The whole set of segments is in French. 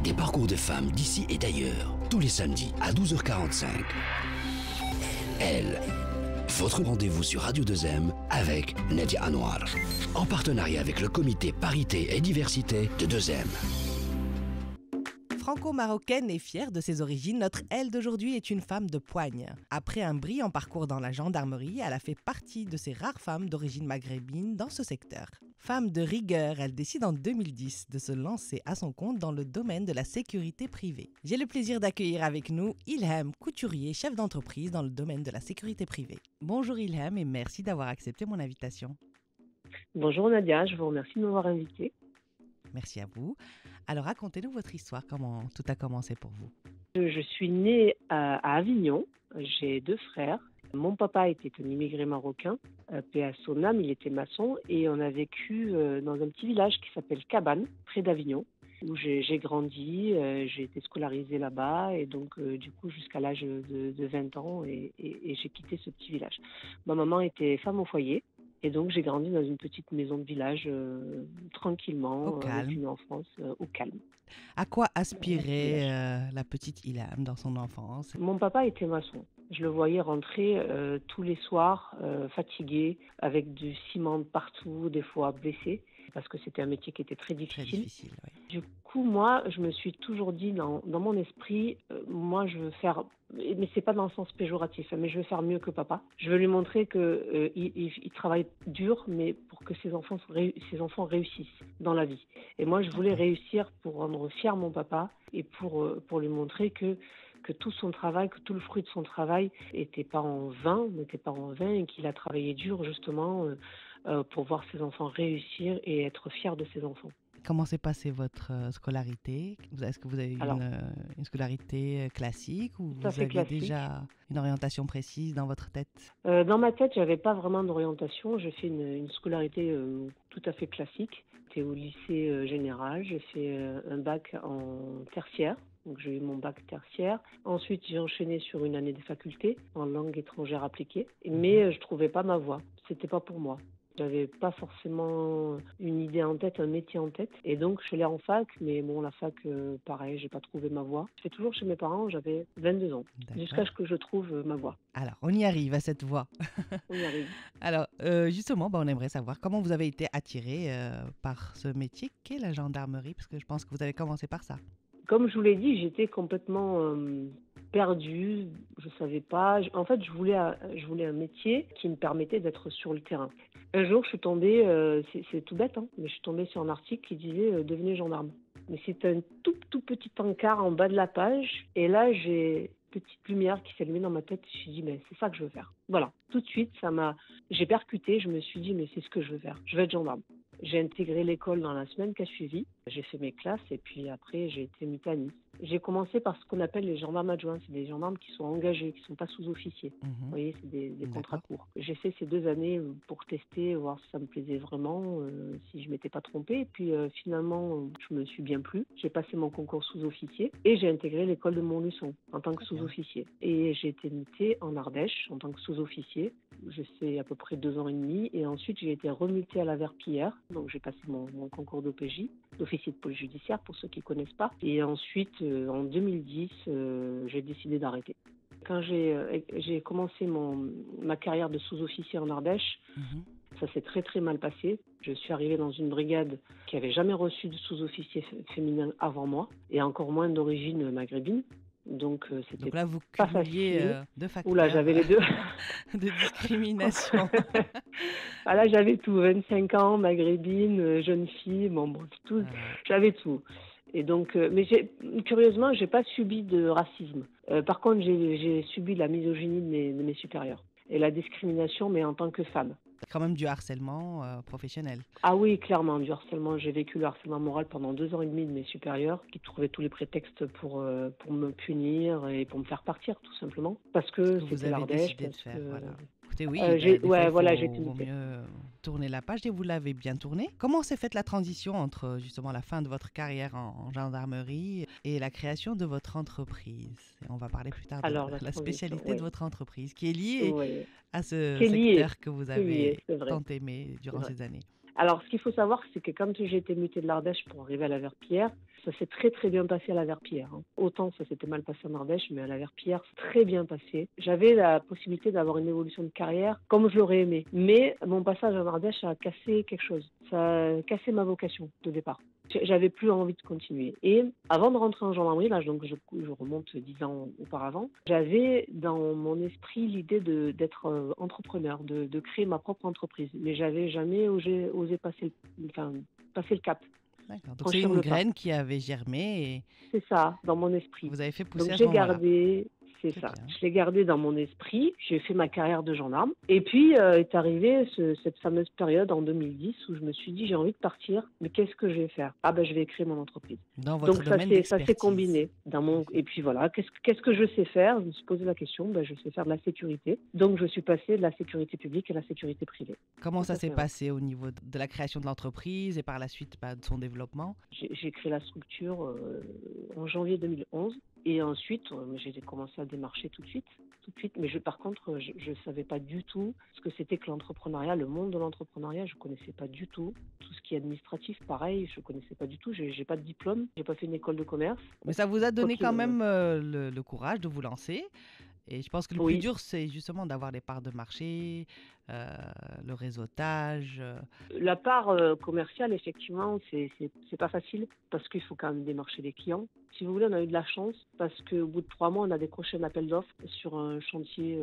Des parcours de femmes d'ici et d'ailleurs, tous les samedis à 12h45. Elle, votre rendez-vous sur Radio 2M avec Nadia Anwar, en partenariat avec le comité Parité et Diversité de 2M. Franco-marocaine et fière de ses origines, notre Elle d'aujourd'hui est une femme de poigne. Après un brillant parcours dans la gendarmerie, elle a fait partie de ces rares femmes d'origine maghrébine dans ce secteur. Femme de rigueur, elle décide en 2010 de se lancer à son compte dans le domaine de la sécurité privée. J'ai le plaisir d'accueillir avec nous Ilham, couturier, chef d'entreprise dans le domaine de la sécurité privée. Bonjour Ilham et merci d'avoir accepté mon invitation. Bonjour Nadia, je vous remercie de m'avoir invitée. Merci à vous. Alors racontez-nous votre histoire, comment tout a commencé pour vous. Je suis née à Avignon, j'ai 2 frères. Mon papa était un immigré marocain, paix à son âme, il était maçon et on a vécu dans un petit village qui s'appelle Cabane, près d'Avignon, où j'ai grandi, j'ai été scolarisée là-bas et donc du coup jusqu'à l'âge de 20 ans et j'ai quitté ce petit village. Ma maman était femme au foyer. Et donc, j'ai grandi dans une petite maison de village, tranquillement, avec une enfance au calme. À quoi aspirait la petite Ilham dans son enfance? Mon papa était maçon. Je le voyais rentrer tous les soirs, fatigué, avec du ciment partout, des fois blessé, parce que c'était un métier qui était très difficile. Très difficile, oui. Du coup, moi, je me suis toujours dit dans mon esprit, moi, je veux faire, mais c'est pas dans le sens péjoratif, mais je veux faire mieux que papa. Je veux lui montrer que il travaille dur, mais pour que ses enfants réussissent dans la vie. Et moi, je voulais réussir pour rendre fier mon papa et pour lui montrer que tout son travail, que tout le fruit de son travail n'était pas en vain et qu'il a travaillé dur justement pour voir ses enfants réussir et être fier de ses enfants. Comment s'est passée votre scolarité? Est-ce que vous avez eu une scolarité classique ou vous aviez déjà une orientation précise dans votre tête? Dans ma tête, j'avais pas vraiment d'orientation. J'ai fait une scolarité tout à fait classique. J'étais au lycée général. J'ai fait un bac en tertiaire. Donc j'ai eu mon bac tertiaire. Ensuite, j'ai enchaîné sur une année de faculté en langue étrangère appliquée. Mais je trouvais pas ma voie. C'était pas pour moi. J'avais pas forcément une idée en tête, un métier en tête. Et donc, je suis allée en fac, mais bon, la fac, pareil, j'ai pas trouvé ma voie. J'étais toujours chez mes parents, j'avais 22 ans, jusqu'à ce que je trouve ma voie. Alors, on y arrive à cette voie. On y arrive. Alors, justement, on aimerait savoir comment vous avez été attirée par ce métier qu'est la gendarmerie, parce que je pense que vous avez commencé par ça. Comme je vous l'ai dit, j'étais complètement perdue, je savais pas. En fait, je voulais un métier qui me permettait d'être sur le terrain. Un jour, je suis tombée, c'est tout bête, mais je suis tombée sur un article qui disait devenez gendarme. Mais c'est un tout petit encart en bas de la page, et là, j'ai une petite lumière qui s'est allumée dans ma tête. Je me suis dit, mais c'est ça que je veux faire. Voilà, tout de suite, j'ai percuté. Je me suis dit, mais c'est ce que je veux faire. Je veux être gendarme. J'ai intégré l'école dans la semaine qui a suivi. J'ai fait mes classes et puis après, j'ai été mutée à Nice. J'ai commencé par ce qu'on appelle les gendarmes adjoints. C'est des gendarmes qui sont engagés, qui ne sont pas sous-officiers. Vous voyez, c'est des contrats courts. J'ai fait ces 2 années pour tester, voir si ça me plaisait vraiment, si je ne m'étais pas trompée. Et puis finalement, je me suis bien plu. J'ai passé mon concours sous-officier et j'ai intégré l'école de Montluçon en tant que sous-officier. Et j'ai été mutée en Ardèche en tant que sous-officier. J'ai fait à peu près 2 ans et demi et ensuite j'ai été remutée à la Verpillière. Donc j'ai passé mon concours d'OPJ, d'officier de police judiciaire pour ceux qui ne connaissent pas. Et ensuite, en 2010, j'ai décidé d'arrêter. Quand j'ai commencé ma carrière de sous-officier en Ardèche, ça s'est très très mal passé. Je suis arrivée dans une brigade qui n'avait jamais reçu de sous-officier féminin avant moi et encore moins d'origine maghrébine. Donc là, vous cumuliez 2 facteurs. Oula, j'avais les 2. De discrimination. Là, j'avais tout. 25 ans, maghrébine, jeune fille, tout. J'avais tout. Et donc, mais curieusement, j'ai pas subi de racisme. Par contre, j'ai subi de la misogynie de mes supérieurs et la discrimination, mais en tant que femme. Quand même du harcèlement professionnel. Ah oui, clairement, du harcèlement. J'ai vécu le harcèlement moral pendant 2 ans et demi de mes supérieurs qui trouvaient tous les prétextes pour me punir et pour me faire partir, tout simplement. Parce que c'était l'Ardèche. Voilà. Écoutez, oui, j'ai été vaut mieux tourner la page et vous l'avez bien tournée. Comment s'est faite la transition entre justement la fin de votre carrière en gendarmerie et la création de votre entreprise? Et on va parler plus tard de la spécialité de votre entreprise qui est liée à ce secteur que vous avez tant aimé durant ces années. Alors, ce qu'il faut savoir, c'est que quand j'ai été mutée de l'Ardèche pour arriver à la Verpillière, Ça s'est très très bien passé à la Verpillière. Autant ça s'était mal passé en Ardèche, mais à la Verpillière, c'est très bien passé. J'avais la possibilité d'avoir une évolution de carrière comme je l'aurais aimé. Mais mon passage en Ardèche a cassé quelque chose. Ça a cassé ma vocation de départ. J'avais plus envie de continuer. Et avant de rentrer en gendarmerie, là, donc je remonte 10 ans auparavant, j'avais dans mon esprit l'idée d'être entrepreneur, de créer ma propre entreprise. Mais j'avais jamais osé passer le cap. D'accord. Donc c'est une graine qui avait germé et c'est ça, dans mon esprit. Vous avez fait pousser donc à j'ai ce moment-là. gardé, c'est ça. Bien. Je l'ai gardé dans mon esprit. J'ai fait ma carrière de gendarme. Et puis est arrivée cette fameuse période en 2010 où je me suis dit j'ai envie de partir, mais qu'est-ce que je vais faire? Ah ben je vais créer mon entreprise. Dans votre donc domaine ça s'est combiné dans mon et puis voilà, qu'est-ce que je sais faire? Je me suis posé la question. Ben je sais faire de la sécurité. Donc je suis passée de la sécurité publique à la sécurité privée. Comment ça s'est passé au niveau de la création de l'entreprise et par la suite de son développement? J'ai créé la structure en janvier 2011 et ensuite j'ai commencé à démarcher tout de suite. Mais par contre, je savais pas du tout ce que c'était que l'entrepreneuriat, le monde de l'entrepreneuriat. Je connaissais pas du tout. Tout ce qui est administratif, pareil, je connaissais pas du tout. J'ai pas de diplôme, j'ai pas fait une école de commerce. Mais ça vous a donné quand même le courage de vous lancer. Et je pense que le plus dur, c'est justement d'avoir les parts de marché, le réseautage. La part commerciale, effectivement, c'est pas facile parce qu'il faut quand même démarcher les clients. Si vous voulez, on a eu de la chance parce qu'au bout de 3 mois, on a décroché un appel d'offres sur un chantier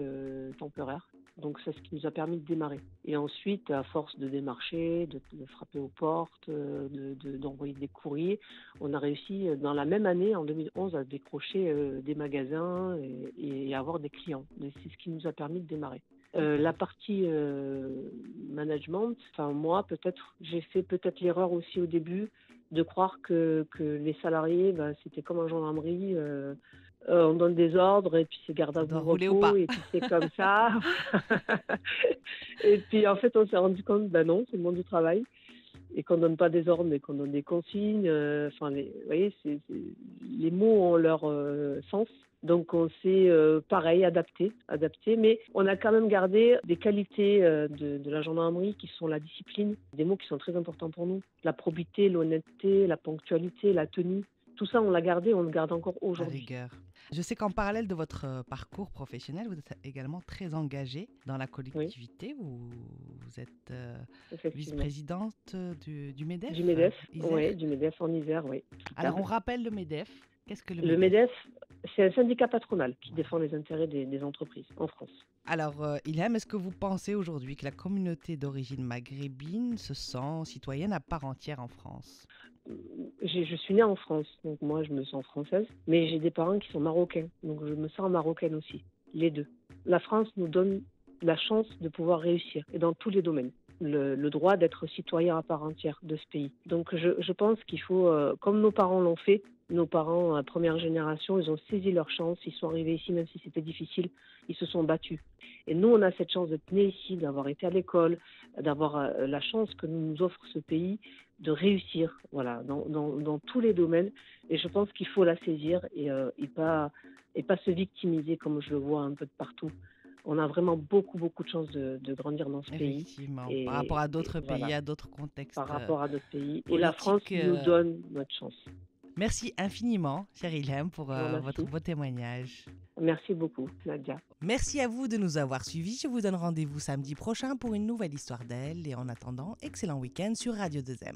temporaire. Donc, c'est ce qui nous a permis de démarrer. Et ensuite, à force de démarcher, de frapper aux portes, d'envoyer des courriers, on a réussi, dans la même année, en 2011, à décrocher des magasins et avoir des clients. C'est ce qui nous a permis de démarrer. La partie management, moi, j'ai fait l'erreur aussi au début de croire que les salariés, c'était comme en gendarmerie, on donne des ordres et puis c'est garde à vous repos et puis c'est comme ça. Et puis en fait, on s'est rendu compte, non, c'est le monde du travail et qu'on donne pas des ordres mais qu'on donne des consignes. Vous voyez, les mots ont leur sens. Donc on s'est pareil adapté, mais on a quand même gardé des qualités de la gendarmerie qui sont la discipline, des mots qui sont très importants pour nous, la probité, l'honnêteté, la ponctualité, la tenue. Tout ça, on l'a gardé, on le garde encore aujourd'hui. La rigueur. Je sais qu'en parallèle de votre parcours professionnel, vous êtes également très engagée dans la collectivité. Oui. Vous êtes vice-présidente du MEDEF. Du MEDEF, oui, du MEDEF en Isère, oui. Alors, on rappelle le MEDEF. Qu'est-ce que le MEDEF? C'est un syndicat patronal qui défend les intérêts des entreprises en France. Alors, Ilham, est-ce que vous pensez aujourd'hui que la communauté d'origine maghrébine se sent citoyenne à part entière en France? Je suis née en France, donc moi je me sens française, mais j'ai des parents qui sont marocains, donc je me sens marocaine aussi, les deux. La France nous donne la chance de pouvoir réussir, et dans tous les domaines. Le droit d'être citoyen à part entière de ce pays. Donc je pense qu'il faut, comme nos parents l'ont fait, nos parents, première génération, ils ont saisi leur chance, ils sont arrivés ici, même si c'était difficile, ils se sont battus. Et nous, on a cette chance d'être nés ici, d'avoir été à l'école, d'avoir la chance que nous offre ce pays de réussir, voilà, dans tous les domaines. Et je pense qu'il faut la saisir et pas se victimiser comme je le vois un peu de partout. On a vraiment beaucoup de chance de grandir dans ce pays. Effectivement, par rapport à d'autres pays, à d'autres contextes. Par rapport à d'autres pays. Et la France nous donne notre chance. Merci infiniment, cher Ilham, pour votre beau témoignage. Merci beaucoup, Nadia. Merci à vous de nous avoir suivis. Je vous donne rendez-vous samedi prochain pour une nouvelle histoire d'elle. Et en attendant, excellent week-end sur Radio 2M.